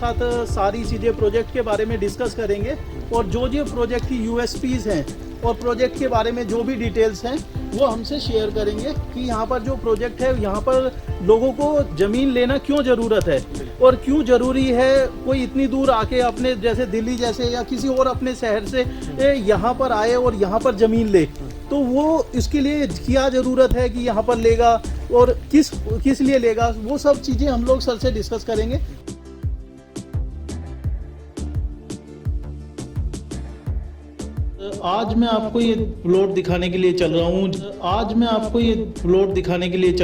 साथ सारी चीज़ें प्रोजेक्ट के बारे में डिस्कस करेंगे और जो जो प्रोजेक्ट की यूएसपीज़ हैं और प्रोजेक्ट के बारे में जो भी डिटेल्स हैं वो हमसे शेयर करेंगे कि यहाँ पर जो प्रोजेक्ट है यहाँ पर लोगों को ज़मीन लेना क्यों ज़रूरत है और क्यों ज़रूरी है कोई इतनी दूर आके अपने जैसे दिल्ली जैसे या किसी और अपने शहर से यहाँ पर आए और यहाँ पर ज़मीन ले, तो वो इसके लिए क्या ज़रूरत है कि यहाँ पर लेगा और किस लिए लेगा, वो सब चीज़ें हम लोग सर से डिस्कस करेंगे। आज मैं आपको ये प्लॉट दिखाने के लिए चल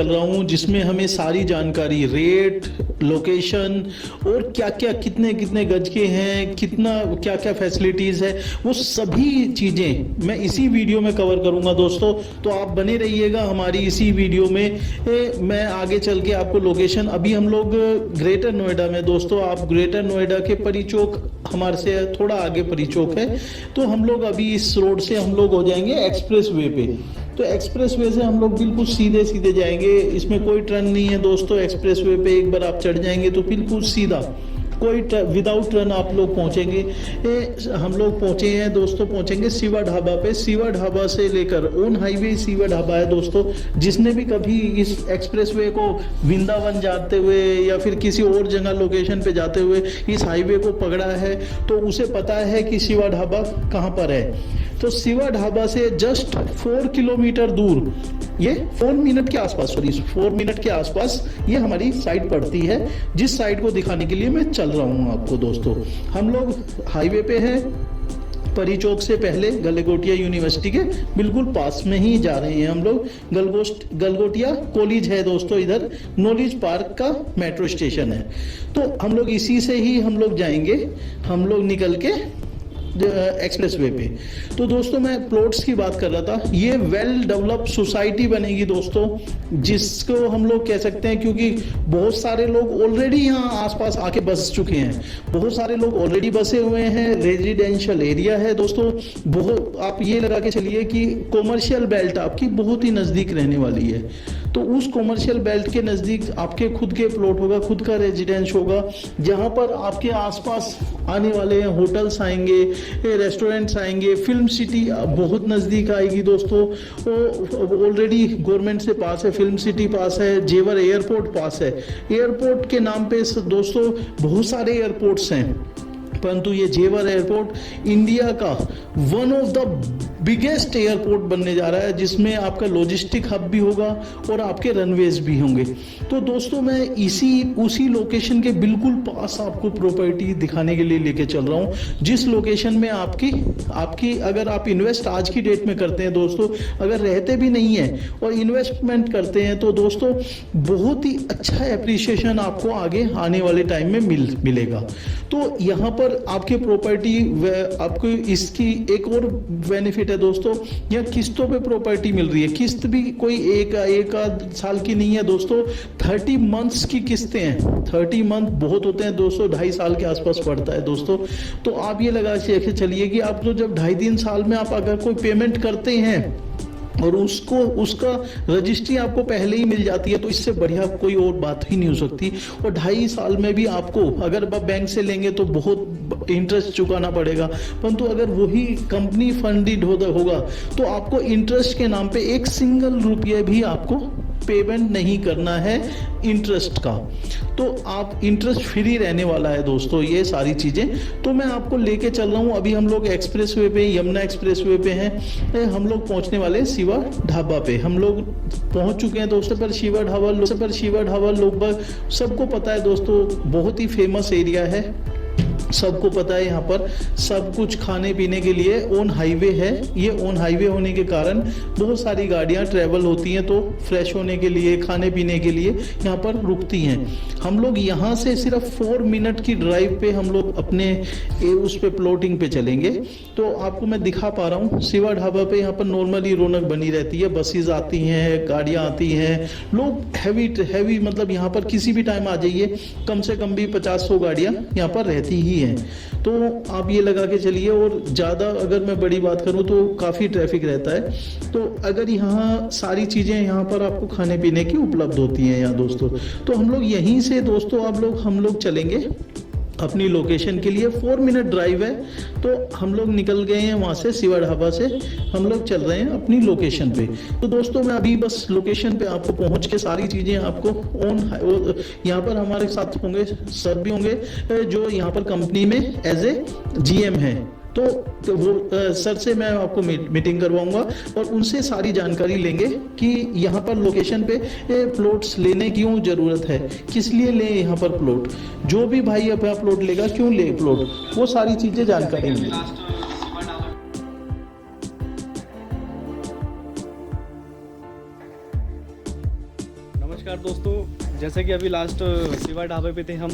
रहा हूँ जिसमें हमें सारी जानकारी, रेट, लोकेशन और क्या कितने गज के हैं, क्या फैसिलिटीज़ है, वो सभी चीज़ें मैं इसी वीडियो में कवर करूँगा दोस्तों। तो आप बने रहिएगा हमारी इसी वीडियो में। मैं आगे चल के आपको लोकेशन, अभी हम लोग ग्रेटर नोएडा में दोस्तों, आप ग्रेटर नोएडा के परी चौक, हमारे से थोड़ा आगे परी चौक है, तो हम लोग अभी इस रोड से हम लोग हो जाएंगे एक्सप्रेस वे पे। तो एक्सप्रेस वे से हम लोग बिल्कुल सीधे जाएंगे, इसमें कोई टर्न नहीं है दोस्तों। एक्सप्रेस वे पे एक बार आप चढ़ जाएंगे तो बिल्कुल सीधा, कोई विदाउट टर्न आप लोग पहुंचेंगे। हम लोग पहुंचे हैं दोस्तों, पहुंचेंगे शिवा ढाबा पे। शिवा ढाबा से लेकर ऑन हाईवे शिवा ढाबा है दोस्तों। जिसने भी कभी इस एक्सप्रेस वे को वृंदावन जाते हुए या फिर किसी और जगह लोकेशन पे जाते हुए इस हाईवे को पकड़ा है तो उसे पता है कि शिवा ढाबा कहाँ पर है। तो शिवा ढाबा से जस्ट 4 किलोमीटर दूर, ये 4 मिनट के आसपास ये हमारी साइट पड़ती है, जिस साइट को दिखाने के लिए मैं चल रहा हूँ आपको दोस्तों। हम लोग हाईवे पे हैं, परी चौक से पहले गलगोटिया यूनिवर्सिटी के बिल्कुल पास में ही जा रहे हैं हम लोग। गलगोटिया कॉलेज है दोस्तों, इधर नॉलेज पार्क का मेट्रो स्टेशन है। तो हम लोग इसी से ही हम लोग जाएंगे, हम लोग निकल के एक्सप्रेस वे पे। तो दोस्तों मैं प्लॉट्स की बात कर रहा था, ये वेल डेवलप्ड सोसाइटी बनेगी दोस्तों, जिसको हम लोग कह सकते हैं, क्योंकि बहुत सारे लोग ऑलरेडी यहाँ आसपास आके बस चुके हैं, बहुत सारे लोग ऑलरेडी बसे हुए हैं। रेजिडेंशियल एरिया है दोस्तों, बहुत, आप ये लगा के चलिए कि कॉमर्शियल बेल्ट आपकी बहुत ही नज़दीक रहने वाली है। तो उस कॉमर्शियल बेल्ट के नज़दीक आपके खुद के प्लॉट होगा, खुद का रेजिडेंस होगा, जहाँ पर आपके आसपास आने वाले होटल्स आएंगे, रेस्टोरेंट्स आएंगे, फिल्म सिटी बहुत नज़दीक आएगी दोस्तों। ऑलरेडी गवर्नमेंट से पास है, फिल्म सिटी पास है, जेवर एयरपोर्ट पास है। एयरपोर्ट के नाम पे दोस्तों बहुत सारे एयरपोर्ट्स हैं, परंतु ये जेवर एयरपोर्ट इंडिया का one of the biggest airport बनने जा रहा है, जिसमें आपका लॉजिस्टिक हब भी होगा और आपके रनवेज भी होंगे। तो दोस्तों मैं उसी लोकेशन के बिल्कुल पास आपको प्रॉपर्टी दिखाने के लिए लेके चल रहा हूँ, जिस लोकेशन में आपकी अगर आप इन्वेस्ट आज की डेट में करते हैं दोस्तों, अगर रहते भी नहीं है और इन्वेस्टमेंट करते हैं तो दोस्तों बहुत ही अच्छा एप्रिसिएशन आपको आगे आने वाले टाइम में मिलेगा। तो यहाँ पर आपके प्रॉपर्टी, आपको इसकी एक और बेनिफिट है दोस्तों, यहाँ किस्तों पे प्रॉपर्टी मिल रही है। किस्त भी कोई एक साल की नहीं है दोस्तों, 30 मंथ्स की किस्तें हैं। 30 मंथ बहुत होते हैं दोस्तों, 2.5 साल के आसपास पड़ता है दोस्तों। तो आप ये लगा के चलिए कि आप तो जब 2.5-3 साल में आप अगर कोई पेमेंट करते हैं और उसका रजिस्ट्री आपको पहले ही मिल जाती है, तो इससे बढ़िया कोई और बात ही नहीं हो सकती। और 2.5 साल में भी आपको, अगर आप बैंक से लेंगे तो बहुत इंटरेस्ट चुकाना पड़ेगा, परंतु अगर वही कंपनी फंडेड होगा तो आपको इंटरेस्ट के नाम पे 1 सिंगल रुपये भी आपको पेमेंट नहीं करना है इंटरेस्ट का। तो आप इंटरेस्ट फ्री रहने वाला है दोस्तों ये सारी चीज़ें। तो मैं आपको लेके चल रहा हूँ, अभी हम लोग एक्सप्रेस वे पे, यमुना एक्सप्रेस वे पे हैं, हम लोग पहुँचने वाले शिवा ढाबा पे। हम लोग पहुँच चुके हैं दोस्तों। पर शिवा ढाबा लगभग सबको पता है दोस्तों, बहुत ही फेमस एरिया है, सबको पता है। यहाँ पर सब कुछ खाने पीने के लिए ऑन हाईवे है। ये ऑन हाईवे होने के कारण बहुत सारी गाड़ियाँ ट्रैवल होती हैं, तो फ्रेश होने के लिए, खाने पीने के लिए यहाँ पर रुकती हैं। हम लोग यहाँ से सिर्फ 4 मिनट की ड्राइव पे हम लोग अपने उस पे प्लॉटिंग पे चलेंगे। तो आपको मैं दिखा पा रहा हूँ शिवा ढाबा पे, यहाँ पर नॉर्मली रौनक बनी रहती है, बसेज आती हैं, गाड़ियाँ आती हैं, लोग हैवी मतलब यहाँ पर किसी भी टाइम आ जाइए, कम से कम भी 50-100 गाड़ियाँ यहाँ पर रहती ही हैं। तो आप ये लगा के चलिए, और ज़्यादा अगर मैं बड़ी बात करूँ तो काफ़ी ट्रैफिक रहता है। तो अगर यहाँ सारी चीज़ें यहाँ पर आपको खाने पीने की उपलब्ध होती हैं यहाँ दोस्तों। तो हम लोग यहीं से दोस्तों हम लोग चलेंगे अपनी लोकेशन के लिए। 4 मिनट ड्राइव है, तो हम लोग निकल गए हैं वहाँ से, शिवा ढाबा से हम लोग चल रहे हैं अपनी लोकेशन पे। तो दोस्तों मैं अभी बस लोकेशन पे आपको पहुँच के सारी चीज़ें आपको यहाँ पर हमारे साथ होंगे, सर भी होंगे जो यहाँ पर कंपनी में एज ए GM है। तो वो सर से मैं आपको मीटिंग करवाऊंगा और उनसे सारी जानकारी लेंगे कि यहाँ पर लोकेशन पे प्लॉट्स लेने क्यों ज़रूरत है, किस लिए लें यहाँ पर प्लॉट, जो भी भाई अपना प्लॉट लेगा क्यों ले प्लॉट, वो सारी चीज़ें जानकारी मिलेगी। नमस्कार दोस्तों, जैसे कि अभी लास्ट शिवा ढाबे पे थे हम,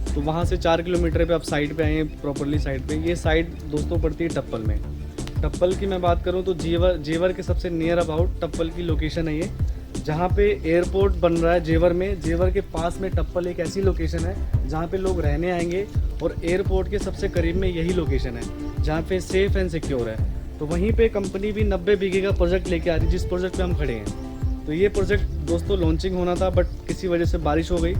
तो वहाँ से 4 किलोमीटर पे अब साइड पे आए हैं, प्रॉपरली साइड पे। ये साइड दोस्तों पड़ती है टप्पल में। टप्पल की मैं बात करूँ तो जेवर के सबसे नियर अबाउट टप्पल की लोकेशन है ये, जहाँ पे एयरपोर्ट बन रहा है जेवर में। जेवर के पास में टप्पल एक ऐसी लोकेशन है जहाँ पे लोग रहने आएंगे, और एयरपोर्ट के सबसे करीब में यही लोकेशन है जहाँ पे सेफ़ एंड सिक्योर है। तो वहीं पर कंपनी भी 90 बीघे का प्रोजेक्ट लेके आ रही है, जिस प्रोजेक्ट पर हम खड़े हैं। तो ये प्रोजेक्ट दोस्तों लॉन्चिंग होना था, बट किसी वजह से बारिश हो गई।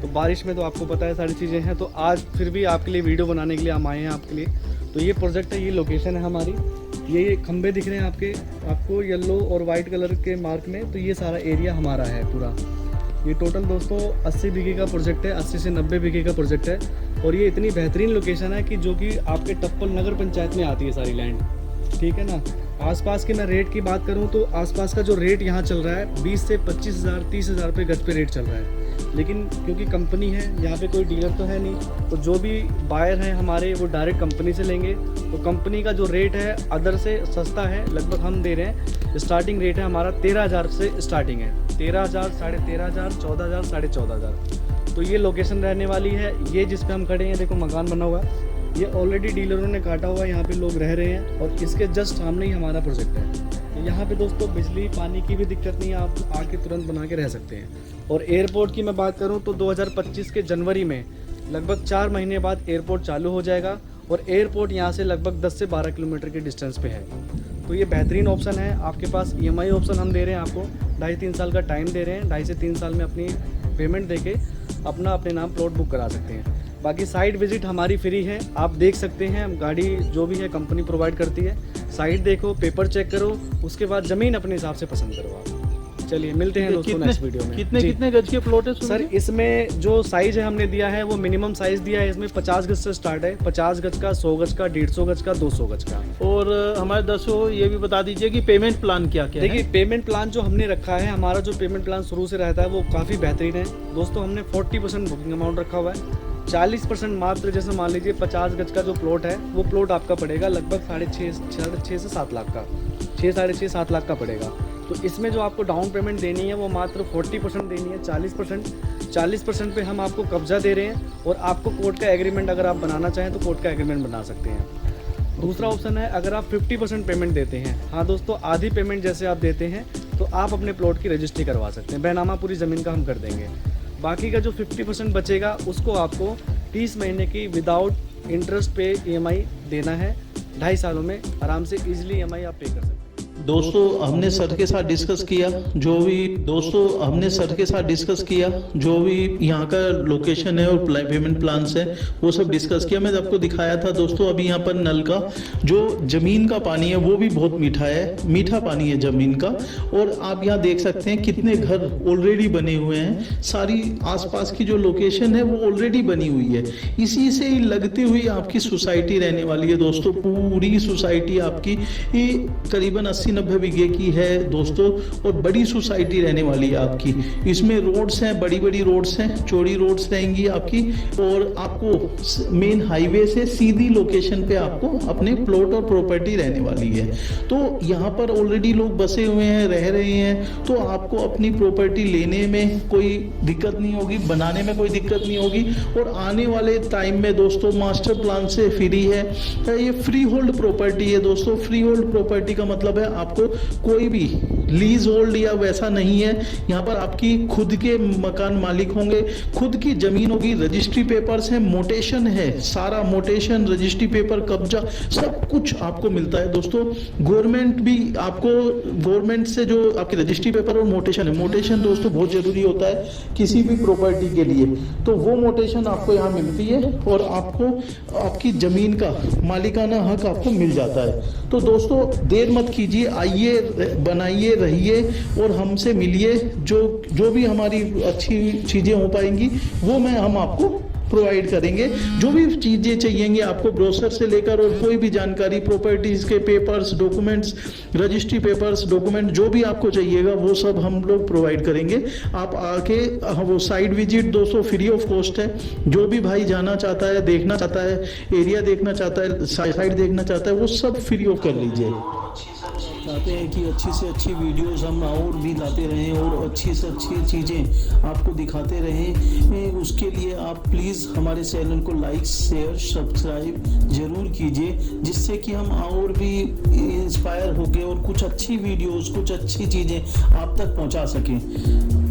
तो बारिश में तो आपको पता है सारी चीज़ें हैं, तो आज फिर भी आपके लिए वीडियो बनाने के लिए हम आए हैं आपके लिए। तो ये प्रोजेक्ट है, ये लोकेशन है हमारी। ये खंबे दिख रहे हैं आपको येलो और वाइट कलर के मार्क में, तो ये सारा एरिया हमारा है पूरा। ये टोटल दोस्तों 80 बीघे का प्रोजेक्ट है, 80 से 90 बीघे का प्रोजेक्ट है। और ये इतनी बेहतरीन लोकेशन है कि जो कि आपके टप्पल नगर पंचायत में आती है सारी लैंड, ठीक है ना। आसपास के मैं रेट की बात करूं तो आसपास का जो रेट यहाँ चल रहा है 20 से 25,000 30,000 रुपये गज पे रेट चल रहा है। लेकिन क्योंकि कंपनी है, यहाँ पे कोई डीलर तो है नहीं, तो जो भी बायर हैं हमारे वो डायरेक्ट कंपनी से लेंगे। तो कंपनी का जो रेट है अदर से सस्ता है, लगभग हम दे रहे हैं, स्टार्टिंग रेट है हमारा 13,000 से स्टार्टिंग है। 13,000, 13,500, 14,000, 14,500। तो ये लोकेशन रहने वाली है। ये जिस पे हम खड़े हैं देखो मकान बना हुआ है, ये ऑलरेडी डीलरों ने काटा हुआ है, यहाँ पे लोग रह रहे हैं, और इसके जस्ट सामने ही हमारा प्रोजेक्ट है। तो यहाँ पे दोस्तों बिजली पानी की भी दिक्कत नहीं है, आप आके तुरंत बना के रह सकते हैं। और एयरपोर्ट की मैं बात करूँ तो 2025 के जनवरी में लगभग 4 महीने बाद एयरपोर्ट चालू हो जाएगा, और एयरपोर्ट यहाँ से लगभग 10 से 12 किलोमीटर के डिस्टेंस पे है। तो ये बेहतरीन ऑप्शन है। आपके पास EMI ऑप्शन हम दे रहे हैं आपको, 2.5-3 साल का टाइम दे रहे हैं। 2.5 से 3 साल में अपनी पेमेंट देके अपने नाम प्लॉट बुक करा सकते हैं। बाकी साइट विजिट हमारी फ्री है, आप देख सकते हैं। गाड़ी जो भी है कंपनी प्रोवाइड करती है। साइट देखो, पेपर चेक करो, उसके बाद ज़मीन अपने हिसाब से पसंद करो आप। चलिए मिलते हैं दोस्तों नेक्स्ट वीडियो में। कितने गज के प्लॉट है सर? इसमें जो साइज़ है हमने दिया है वो मिनिमम साइज़ दिया है। इसमें 50 गज से स्टार्ट है, 50 गज का, 100 गज का, 150 गज का, 200 गज का। और हमारे दर्शकों ये भी बता दीजिए कि पेमेंट प्लान क्या क्या है? देखिए पेमेंट प्लान जो हमने रखा है, हमारा जो पेमेंट प्लान शुरू से रहता है वो काफ़ी बेहतरीन है दोस्तों। हमने 40% बुकिंग अमाउंट रखा हुआ है, 40% मात्र। जैसे मान लीजिए 50 गज का जो प्लॉट है वो प्लॉट आपका पड़ेगा लगभग 6.5 से 7 लाख का, 6-7 लाख का पड़ेगा। तो इसमें जो आपको डाउन पेमेंट देनी है वो मात्र 40% देनी है। 40% पे हम आपको कब्जा दे रहे हैं, और आपको कोर्ट का एग्रीमेंट अगर आप बनाना चाहें तो कोर्ट का एग्रीमेंट बना सकते हैं। दूसरा ऑप्शन है अगर आप 50% पेमेंट देते हैं, हाँ दोस्तों आधी पेमेंट जैसे आप देते हैं तो आप अपने प्लॉट की रजिस्ट्री करवा सकते हैं, बैनामा पूरी ज़मीन का हम कर देंगे। बाकी का जो 50% बचेगा उसको आपको 30 महीने की विदाउट इंटरेस्ट पे EMI देना है। 2.5 सालों में आराम से ईजिली EMI आप पे कर सकते हैं। दोस्तों हमने सर के साथ डिस्कस किया, जो भी यहाँ का लोकेशन है और पेमेंट प्लान्स है वो सब डिस्कस किया। मैं आपको दिखाया था दोस्तों अभी यहाँ पर नल का जो ज़मीन का पानी है वो भी बहुत मीठा है, मीठा पानी है ज़मीन का। और आप यहाँ देख सकते हैं कितने घर ऑलरेडी बने हुए हैं, सारी आसपास की जो लोकेशन है वो ऑलरेडी बनी हुई है। इसी से ही लगती हुई आपकी सोसाइटी रहने वाली है दोस्तों। पूरी सोसाइटी आपकी करीबन 80-90 बीघे की है दोस्तों, और बड़ी सोसाइटी रहने वाली है आपकी। इसमें रोड्स हैं, बड़ी बड़ी रोड्स हैं, चौड़ी रोड्स रहेंगी आपकी, और आपको मेन हाईवे से सीधी लोकेशन पे आपको अपने प्लॉट और प्रॉपर्टी रहने वाली है। तो यहाँ पर ऑलरेडी लोग बसे हुए हैं, रह रहे हैं, तो आपको अपनी प्रॉपर्टी लेने में कोई दिक्कत नहीं होगी, बनाने में कोई दिक्कत नहीं होगी। और आने वाले टाइम में दोस्तों मास्टर प्लान से फ्री है, ये फ्री होल्ड प्रॉपर्टी है दोस्तों। फ्री होल्ड प्रॉपर्टी का मतलब है आपको कोई भी लीज होल्ड या वैसा नहीं है। यहाँ पर आपकी खुद के मकान मालिक होंगे, खुद की जमीन होगी, रजिस्ट्री पेपर्स है, मोटेशन है, सारा मोटेशन, रजिस्ट्री पेपर, कब्जा, सब कुछ आपको मिलता है दोस्तों। गवर्नमेंट भी आपको, गवर्नमेंट से जो आपके रजिस्ट्री पेपर और मोटेशन है, मोटेशन दोस्तों बहुत जरूरी होता है किसी भी प्रॉपर्टी के लिए, तो वो मोटेशन आपको यहाँ मिलती है और आपको आपकी जमीन का मालिकाना हक आपको मिल जाता है। तो दोस्तों देर मत कीजिए, आइए, बनाइए, रहिए और हमसे मिलिए। जो भी हमारी अच्छी चीजें हो पाएंगी वो हम आपको प्रोवाइड करेंगे। जो भी चीजें चाहिएंगे आपको, ब्रोशर से लेकर और कोई भी जानकारी, प्रॉपर्टीज के papers, documents, registry papers, document, जो भी आपको चाहिएगा वो सब हम लोग प्रोवाइड करेंगे। आप आके वो साइट विजिट दोस्तों फ्री ऑफ कॉस्ट है। जो भी भाई जाना चाहता है, देखना चाहता है, एरिया देखना चाहता है, साइट देखना चाहता है, वो सब फ्री ऑफ कर लीजिए। चाहते हैं कि अच्छी से अच्छी वीडियोस हम और भी लाते रहें और अच्छी से अच्छी चीज़ें आपको दिखाते रहें। उसके लिए आप प्लीज़ हमारे चैनल को लाइक, शेयर, सब्सक्राइब ज़रूर कीजिए, जिससे कि हम और भी इंस्पायर होकर और कुछ अच्छी वीडियोस, कुछ अच्छी चीज़ें आप तक पहुंचा सकें।